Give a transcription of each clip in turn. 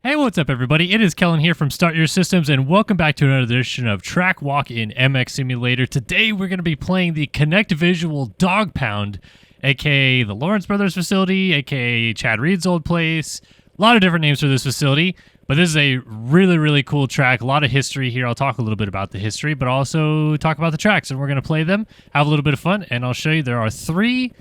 Hey, what's up, everybody? It is Kellen here from Start Your Systems, and welcome back to another edition of Track Walk in MX Simulator. Today, we're going to be playing the Connect Visual Dogpound, aka the Lawrence Brothers facility, aka Chad Reed's old place. A lot of different names for this facility, but this is a really cool track. A lot of history here. I'll talk a little bit about the history, but also talk about the tracks, and we're going to play them, have a little bit of fun, and I'll show you there are three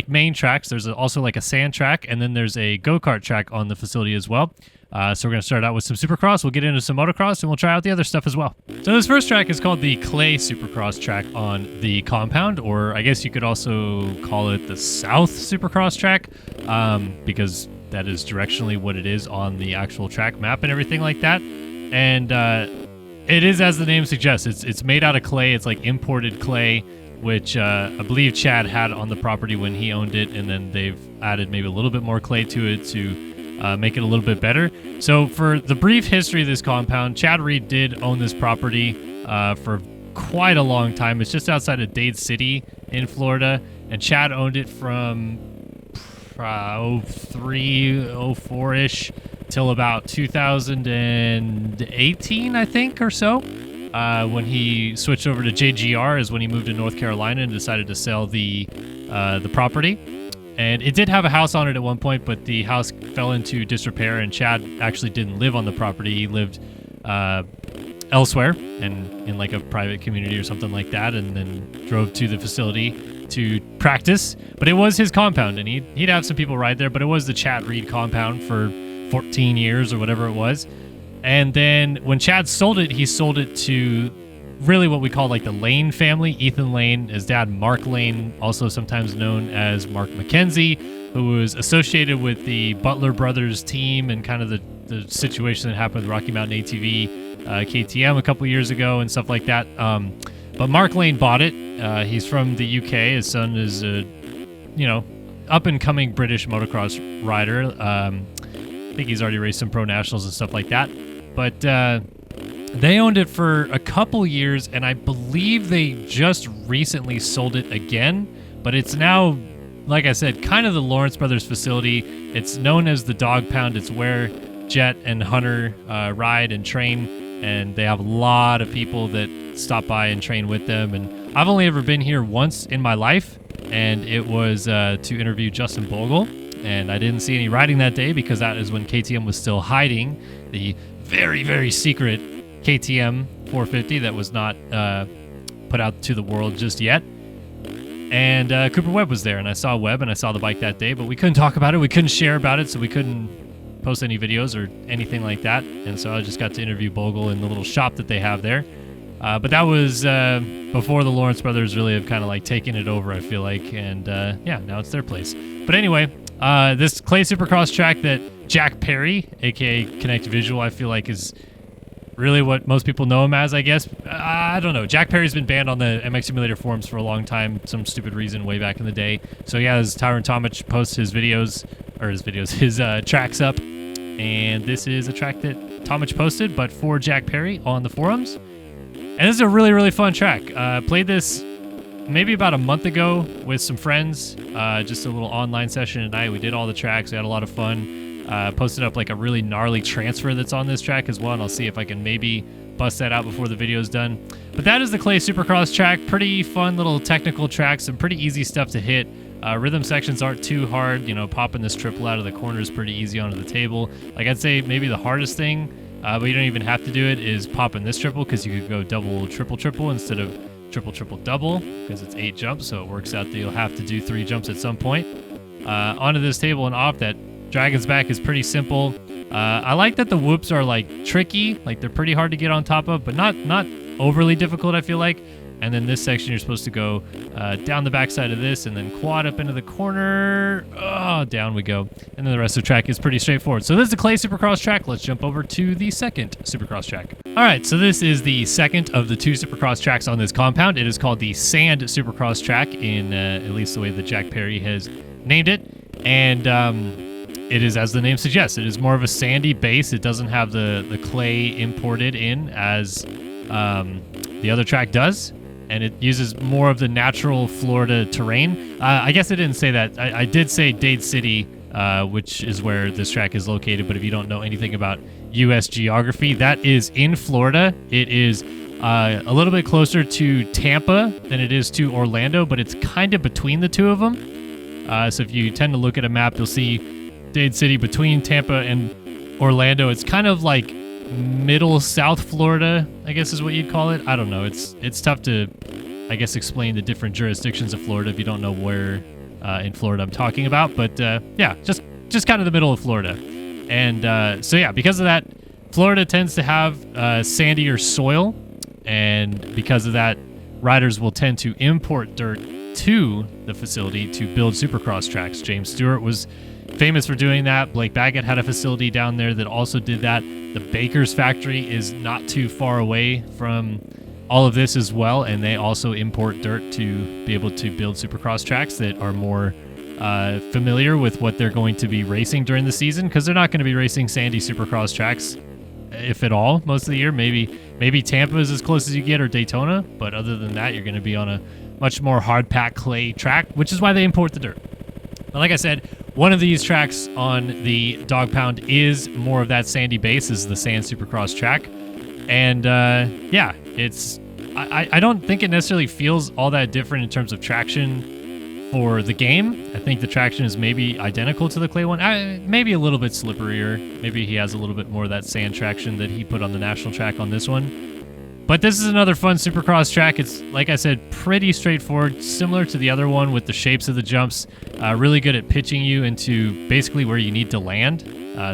main tracks. There's also like a sand track, and then there's a go-kart track on the facility as well. So we're going to start out with some Supercross, we'll get into some motocross, and we'll try out the other stuff as well. So this first track is called the Clay Supercross track on the compound, or I guess you could also call it the South Supercross track, because that is directionally what it is on the actual track map and everything like that. And it is, as the name suggests, it's made out of clay. It's like imported clay, which I believe Chad had on the property when he owned it, and then they've added maybe a little bit more clay to it to make it a little bit better. So for the brief history of this compound, Chad Reed did own this property for quite a long time. It's just outside of Dade City in Florida, and Chad owned it from 03, 04-ish till about 2018, I think, or so. When he switched over to JGR is when he moved to North Carolina and decided to sell the property. And it did have a house on it at one point, but the house fell into disrepair, and Chad actually didn't live on the property. He lived elsewhere and in like a private community or something like that, and then drove to the facility to practice. But it was his compound, and he'd have some people ride there, but it was the Chad Reed compound for 14 years or whatever it was. And then when Chad sold it, he sold it to really what we call like the Lane family. Ethan Lane, his dad Mark Lane, also sometimes known as Mark McKenzie, who was associated with the Butler Brothers team and kind of the situation that happened with Rocky Mountain ATV, KTM a couple years ago and stuff like that. But Mark Lane bought it. He's from the UK. His son is a, up-and-coming British motocross rider. I think he's already raced some pro nationals and stuff like that. But they owned it for a couple years, and I believe they just recently sold it again. But it's now, like I said, kind of the Lawrence Brothers facility. It's known as the Dogpound. It's where Jet and Hunter ride and train, and they have a lot of people that stop by and train with them. And I've only ever been here once in my life, and it was to interview Justin Bogle. And I didn't see any riding that day because that is when KTM was still hiding the very secret KTM 450 that was not put out to the world just yet. And Cooper Webb was there, and I saw Webb and I saw the bike that day, but we couldn't talk about it. We couldn't share about it, so we couldn't post any videos or anything like that. And so I just got to interview Bogle in the little shop that they have there. But that was before the Lawrence Brothers really have kind of like taken it over, I feel like. And yeah, now it's their place. But anyway, this Clay Supercross track that Jack Perry, aka Connect Visual, I feel like is really what most people know him as, I guess. I don't know. Jack Perry's been banned on the MX Simulator forums for a long time, some stupid reason way back in the day. So yeah, as Tyron Tomich posts his tracks up, and this is a track that Tomich posted, but for Jack Perry on the forums. And this is a really fun track. Played this maybe about a month ago with some friends, just a little online session at night. We did all the tracks, we had a lot of fun. Posted up like a really gnarly transfer that's on this track as well, and I'll see if I can maybe bust that out before the video's done. But that is the Clay Supercross track. Pretty fun little technical track, some pretty easy stuff to hit. Rhythm sections aren't too hard. Popping this triple out of the corner is pretty easy onto the table. Like, I'd say maybe the hardest thing, but you don't even have to do it, is popping this triple, because you could go double triple instead of triple double, because it's 8 jumps, so it works out that you'll have to do 3 jumps at some point. Onto this table and off that Dragon's Back is pretty simple. I like that the whoops are like tricky, like they're pretty hard to get on top of, but not overly difficult, I feel like. And then this section you're supposed to go down the backside of this and then quad up into the corner. Oh, down we go. And then the rest of the track is pretty straightforward. So this is the Clay Supercross track. Let's jump over to the second Supercross track. All right, so this is the second of the 2 Supercross tracks on this compound. It is called the Sand Supercross track, in at least the way that Jack Perry has named it. And it is, as the name suggests, it is more of a sandy base. It doesn't have the clay imported in as the other track does. And it uses more of the natural Florida terrain. I guess I didn't say that. I did say Dade City which is where this track is located. But if you don't know anything about U.S. geography, that is in Florida. It is a little bit closer to Tampa than it is to Orlando, but it's kind of between the two of them. So if you tend to look at a map, you'll see Dade City between Tampa and Orlando. It's kind of like middle South Florida, I guess is what you'd call it. I don't know. It's tough to, I guess, explain the different jurisdictions of Florida if you don't know where in Florida I'm talking about. But yeah, just kind of the middle of Florida. And so yeah, because of that, Florida tends to have sandier soil, and because of that, riders will tend to import dirt to the facility to build Supercross tracks. James Stewart was famous for doing that. Blake Baggett had a facility down there that also did that. The Baker's factory is not too far away from all of this as well, and they also import dirt to be able to build Supercross tracks that are more familiar with what they're going to be racing during the season, because they're not going to be racing sandy Supercross tracks, if at all, most of the year. Maybe Tampa is as close as you get, or Daytona, but other than that, you're going to be on a much more hard-packed clay track, which is why they import the dirt. But like I said, one of these tracks on the Dogpound is more of that sandy base, is the Sand Supercross track. And yeah, I don't think it necessarily feels all that different in terms of traction for the game. I think the traction is maybe identical to the clay one, maybe a little bit slipperier. Maybe he has a little bit more of that sand traction that he put on the national track on this one. But this is another fun Supercross track. It's, like I said, pretty straightforward, similar to the other one with the shapes of the jumps. Really good at pitching you into basically where you need to land.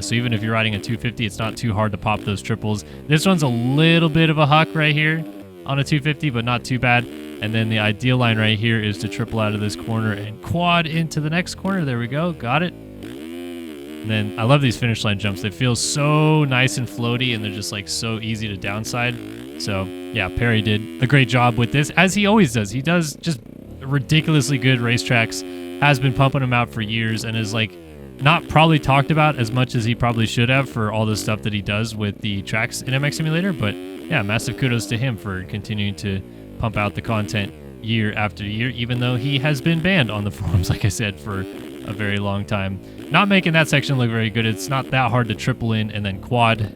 So even if you're riding a 250, it's not too hard to pop those triples. This one's a little bit of a huck right here on a 250, but not too bad. And then the ideal line right here is to triple out of this corner and quad into the next corner. There we go. Got it. And then I love these finish line jumps. They feel so nice and floaty, and they're just like so easy to downside. So yeah, Perry did a great job with this, as he always does. He does just ridiculously good racetracks, has been pumping them out for years, and is like not probably talked about as much as he probably should have for all the stuff that he does with the tracks in MX Simulator. But yeah, massive kudos to him for continuing to pump out the content year after year, even though he has been banned on the forums, like I said, for a very long time. Not making that section look very good. It's not that hard to triple in and then quad,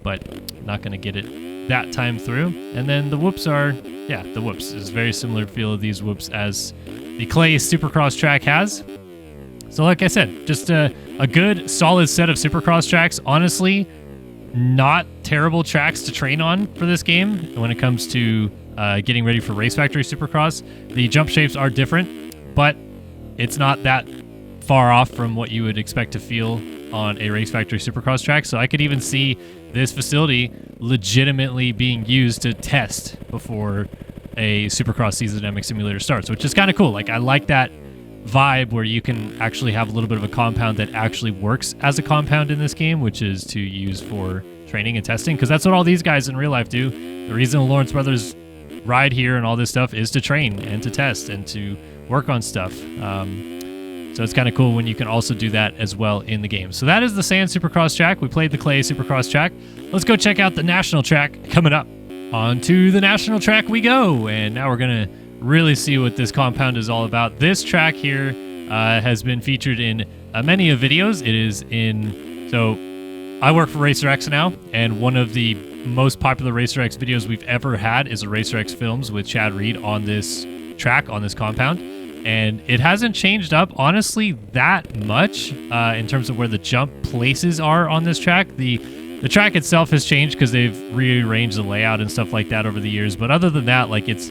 but not going to get it that time through. And then the whoops are, yeah, the whoops is very similar feel of these whoops as the clay Supercross track has. So like I said, just a good solid set of Supercross tracks. Honestly, not terrible tracks to train on for this game when it comes to getting ready for Race Factory Supercross. The jump shapes are different, but it's not that far off from what you would expect to feel on a Race Factory Supercross track. So I could even see this facility legitimately being used to test before a Supercross season at MX Simulator starts, which is kind of cool. Like, I like that vibe where you can actually have a little bit of a compound that actually works as a compound in this game, which is to use for training and testing, because that's what all these guys in real life do. The reason the Lawrence brothers ride here and all this stuff is to train and to test and to work on stuff. So it's kind of cool when you can also do that as well in the game. So that is the Sand Supercross track. We played the Clay Supercross track. Let's go check out the National track coming up. On to the National track we go. And now we're going to really see what this compound is all about. This track here has been featured in many of videos. It is in... So I work for Racer X now, and one of the most popular Racer X videos we've ever had is a Racer X Films with Chad Reed on this track, on this compound. And it hasn't changed up, honestly, that much in terms of where the jump places are on this track. The track itself has changed because they've rearranged the layout and stuff like that over the years. But other than that, like, it's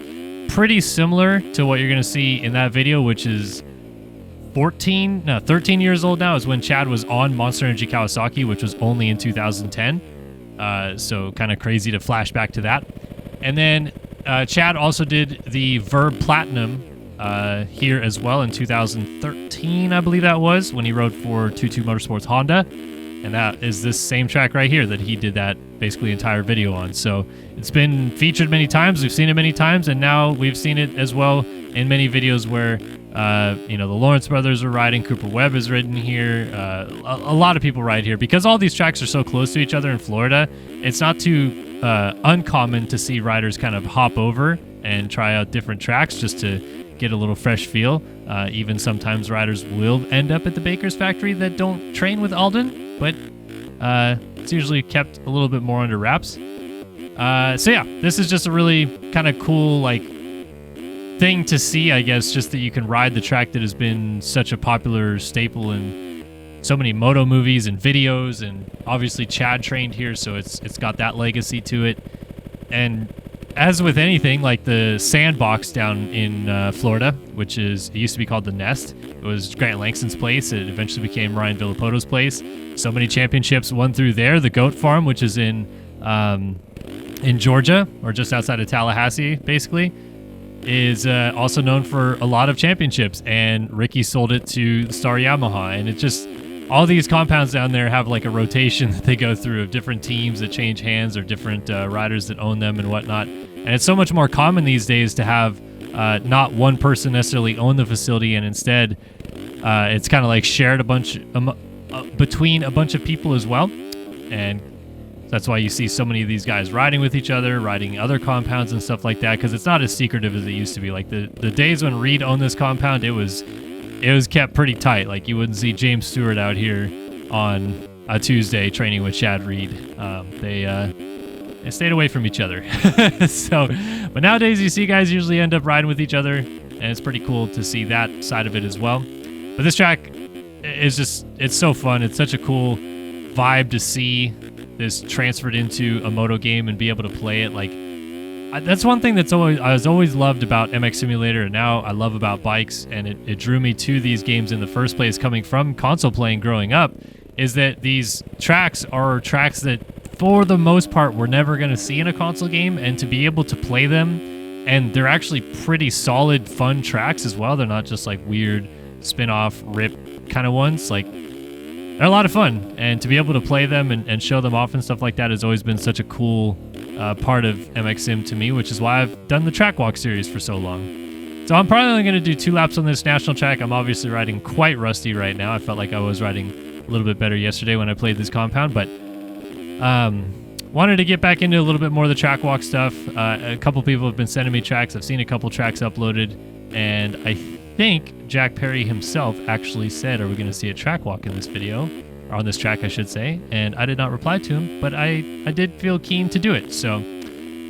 pretty similar to what you're going to see in that video, which is 13 years old now, is when Chad was on Monster Energy Kawasaki, which was only in 2010. So kind of crazy to flash back to that. And then Chad also did the Verb Platinum here as well in 2013, I believe that was, when he rode for 22 Motorsports Honda. And that is this same track right here that he did that basically entire video on. So it's been featured many times. We've seen it many times, and now we've seen it as well in many videos where, the Lawrence brothers are riding. Cooper Webb is ridden here. A lot of people ride here because all these tracks are so close to each other in Florida. It's not too uncommon to see riders kind of hop over and try out different tracks just to get a little fresh feel. Even sometimes riders will end up at the Baker's factory that don't train with Alden, but it's usually kept a little bit more under wraps. So yeah, this is just a really kind of cool like thing to see, I guess, just that you can ride the track that has been such a popular staple in so many moto movies and videos, and obviously Chad trained here, so it's got that legacy to it. And as with anything, like the Sandbox down in Florida, which it used to be called the Nest. It was Grant Langston's place. It eventually became Ryan Villapoto's place. So many championships won through there. The Goat Farm, which is in Georgia, or just outside of Tallahassee, basically, is also known for a lot of championships. And Ricky sold it to Star Yamaha, and it just... all these compounds down there have like a rotation that they go through of different teams that change hands, or different riders that own them and whatnot. And it's so much more common these days to have not one person necessarily own the facility, and instead it's kind of like shared between a bunch of people as well. And that's why you see so many of these guys riding with each other, riding other compounds and stuff like that, because it's not as secretive as it used to be. Like the days when Reed owned this compound, it was kept pretty tight. Like you wouldn't see James Stewart out here on a Tuesday training with Chad Reed. They stayed away from each other. But nowadays you see guys usually end up riding with each other, and it's pretty cool to see that side of it as well. But this track is it's so fun. It's such a cool vibe to see this transferred into a moto game and be able to play it. Like that's one thing I was always loved about MX Simulator, and now I love about bikes, and it drew me to these games in the first place, coming from console playing growing up, is that these tracks are tracks that for the most part we're never going to see in a console game, and to be able to play them, and they're actually pretty solid, fun tracks as well. They're not just like weird spin-off rip kind of ones. Like they're a lot of fun, and to be able to play them and show them off and stuff like that has always been such a cool part of MX Sim to me, which is why I've done the track walk series for so long. So I'm probably only going to do 2 laps on this national track. I'm obviously riding quite rusty right now. I felt like I was riding a little bit better yesterday when I played this compound, but wanted to get back into a little bit more of the track walk stuff. A couple people have been sending me tracks. I've seen a couple tracks uploaded, and I think Jack Perry himself actually said, are we going to see a track walk in this video? Or on this track, I should say. And I did not reply to him, but I did feel keen to do it. So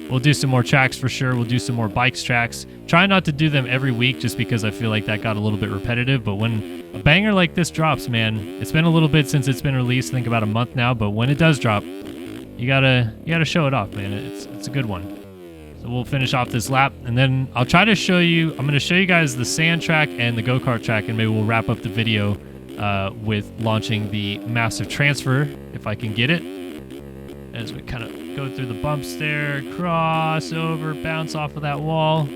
we'll do some more tracks for sure. We'll do some more bikes tracks. Try not to do them every week just because I feel like that got a little bit repetitive. But when a banger like this drops, man, it's been a little bit since it's been released, I think about a month now, but when it does drop, you gotta show it off, man. It's a good one. So we'll finish off this lap, and then I'll try to show you, I'm gonna show you guys the sand track and the go-kart track, and maybe we'll wrap up the video with launching the massive transfer, if I can get it. As we kind of go through the bumps there, cross over, bounce off of that wall.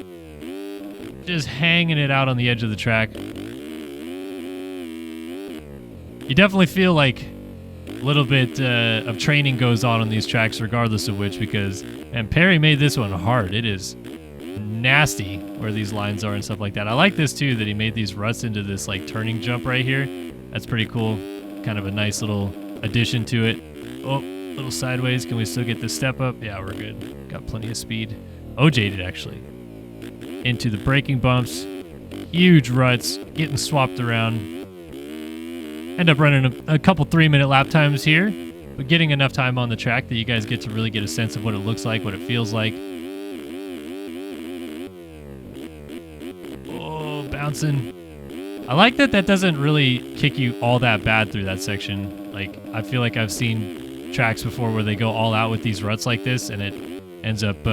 Just hanging it out on the edge of the track. You definitely feel like a little bit of training goes on these tracks regardless of which, because, and Perry made this one hard. It is nasty where these lines are and stuff like that. I like this too, that he made these ruts into this like turning jump right here. That's pretty cool. Kind of a nice little addition to it. Oh, little sideways. Can we still get this step up? Yeah, we're good. Got plenty of speed. OJ did actually. Into the braking bumps. Huge ruts. Getting swapped around. End up running a couple 3-minute lap times here, but getting enough time on the track that you guys get to really get a sense of what it looks like, what it feels like. Oh, bouncing. I like that doesn't really kick you all that bad through that section. Like, I feel like I've seen tracks before where they go all out with these ruts like this, and it ends up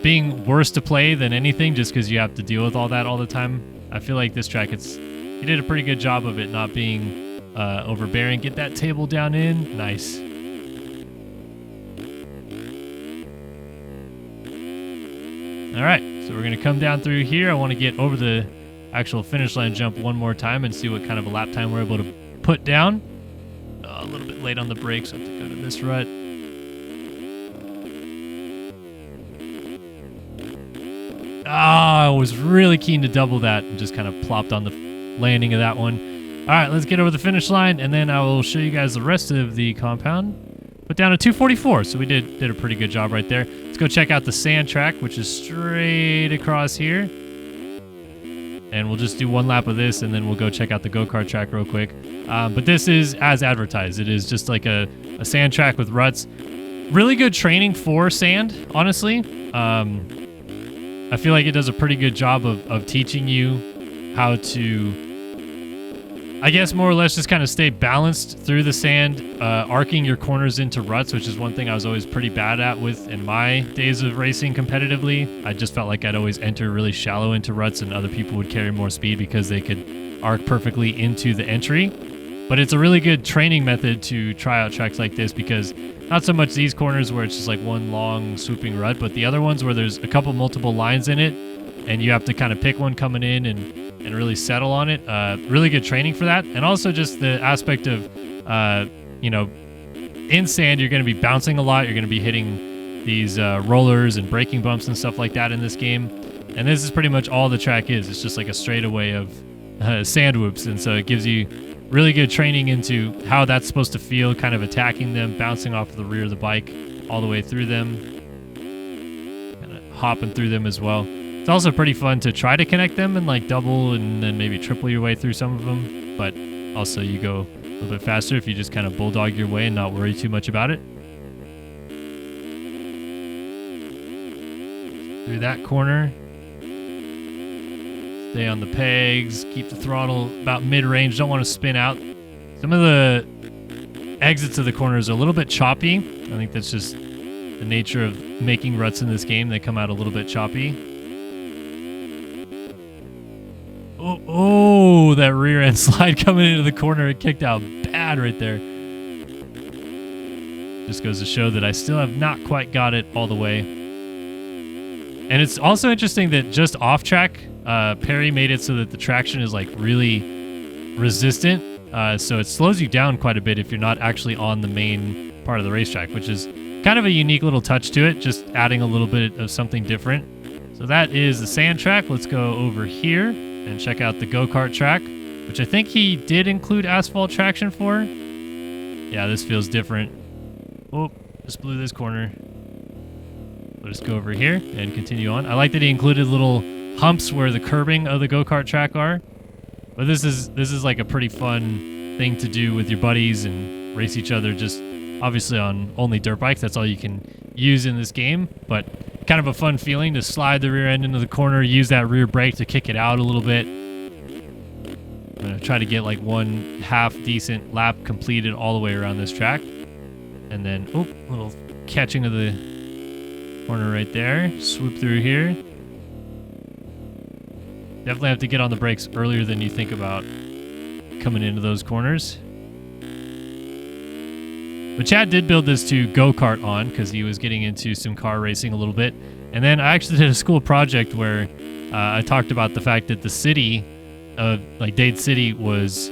being worse to play than anything just because you have to deal with all that all the time. I feel like this track, he did a pretty good job of it not being overbearing. Get that table down in. Nice. All right, so we're going to come down through here. I want to get over the actual finish line jump one more time and see what kind of a lap time we're able to put down. A little bit late on the brakes. I have to go to this rut. I was really keen to double that and just kind of plopped on the landing of that one. All right, let's get over the finish line, and then I will show you guys the rest of the compound. Put down a 244, so we did a pretty good job right there. Let's go check out the sand track, which is straight across here. and we'll just do one lap of this, and then we'll go check out the go-kart track real quick. But this is as advertised. It is just like a sand track with ruts. Really good training for sand, honestly. I feel like it does a pretty good job of teaching you how to, I guess, more or less just kind of stay balanced through the sand, arcing your corners into ruts, which is one thing I was always pretty bad at with in my days of racing competitively. I just felt like I'd always enter really shallow into ruts, and other people would carry more speed because they could arc perfectly into the entry. But it's a really good training method to try out tracks like this, because not so much these corners where it's just like one long swooping rut, but the other ones where there's a couple multiple lines in it, and you have to kind of pick one coming in and really settle on it. Really good training for that. And also just the aspect of, you know, in sand, you're going to be bouncing a lot. You're going to be hitting these rollers and braking bumps and stuff like that in this game. And this is pretty much all the track is. It's just like a straightaway of sand whoops. And so it gives you really good training into how that's supposed to feel, kind of attacking them, bouncing off of the rear of the bike all the way through them, kind of hopping through them as well. It's also pretty fun to try to connect them and like double and then maybe triple your way through some of them, but also you go a little bit faster if you just kind of bulldog your way and not worry too much about it. Through that corner. Stay on the pegs, keep the throttle about mid-range, don't want to spin out. Some of the exits of the corners are a little bit choppy. I think that's just the nature of making ruts in this game. They come out a little bit choppy. Oh, that rear end slide coming into the corner. It kicked out bad right there. Just goes to show that I still have not quite got it all the way. And it's also interesting that just off track, Perry made it so that the traction is like really resistant. So it slows you down quite a bit if you're not actually on the main part of the racetrack, which is kind of a unique little touch to it, just adding a little bit of something different. So that is the sand track. Let's go over here and check out the go-kart track, which I think he did include asphalt traction for. Yeah, this feels different. Oh, just blew this corner. We'll just go over here and continue on. I like that he included little humps where the curbing of the go-kart track are. But this is like a pretty fun thing to do with your buddies and race each other, just obviously on only dirt bikes. That's all you can use in this game, but kind of a fun feeling to slide the rear end into the corner, use that rear brake to kick it out a little bit. I'm going to try to get like one half decent lap completed all the way around this track. And then, oh, a little catching of the corner right there. Swoop through here. Definitely have to get on the brakes earlier than you think about coming into those corners. But Chad did build this to go-kart on because he was getting into some car racing a little bit. And then I actually did a school project where I talked about the fact that the city of like Dade City was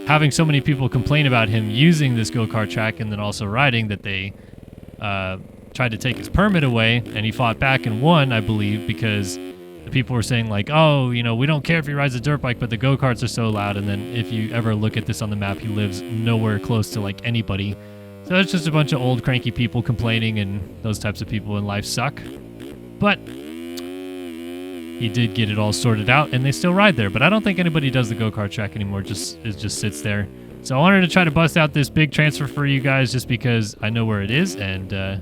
having so many people complain about him using this go-kart track and then also riding that they tried to take his permit away, and he fought back and won, I believe, because the people were saying like, oh, you know, we don't care if he rides a dirt bike, but the go-karts are so loud. And then if you ever look at this on the map, he lives nowhere close to like anybody. So it's just a bunch of old cranky people complaining, and those types of people in life suck. But he did get it all sorted out, and they still ride there. But I don't think anybody does the go-kart track anymore. It just sits there. So I wanted to try to bust out this big transfer for you guys just because I know where it is, and I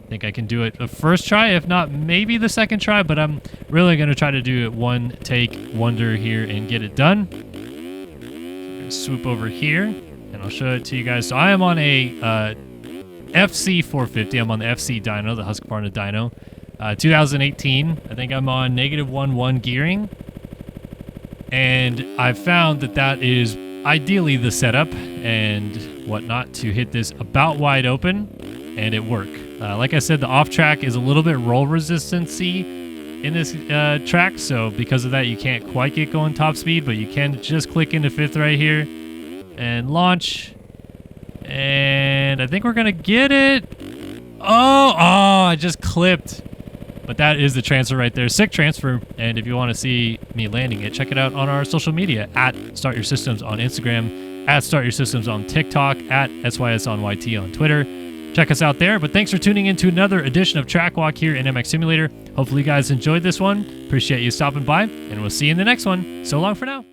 think I can do it the first try, if not maybe the second try, but I'm really going to try to do it one take wonder here and get it done. So I'm going to swoop over here, and I'll show it to you guys. So I am on a FC 450. I'm on the FC dyno, the Husqvarna dyno. 2018. I think I'm on -1 gearing. And I've found that that is ideally the setup and whatnot to hit this about wide open, and it worked. Like I said, the off track is a little bit roll resistancy in this track, so because of that you can't quite get going top speed, but you can just click into fifth right here and launch, and I think we're gonna get it. Oh, I just clipped. But that is the transfer right there. Sick transfer. And if you want to see me landing it, check it out on our social media at Start Your Systems on Instagram, at Start Your Systems on TikTok, at SYS on YT on Twitter. Check us out there. But thanks for tuning in to another edition of Track Walk here in MX Simulator. Hopefully you guys enjoyed this one. Appreciate you stopping by, and we'll see you in the next one. So long for now.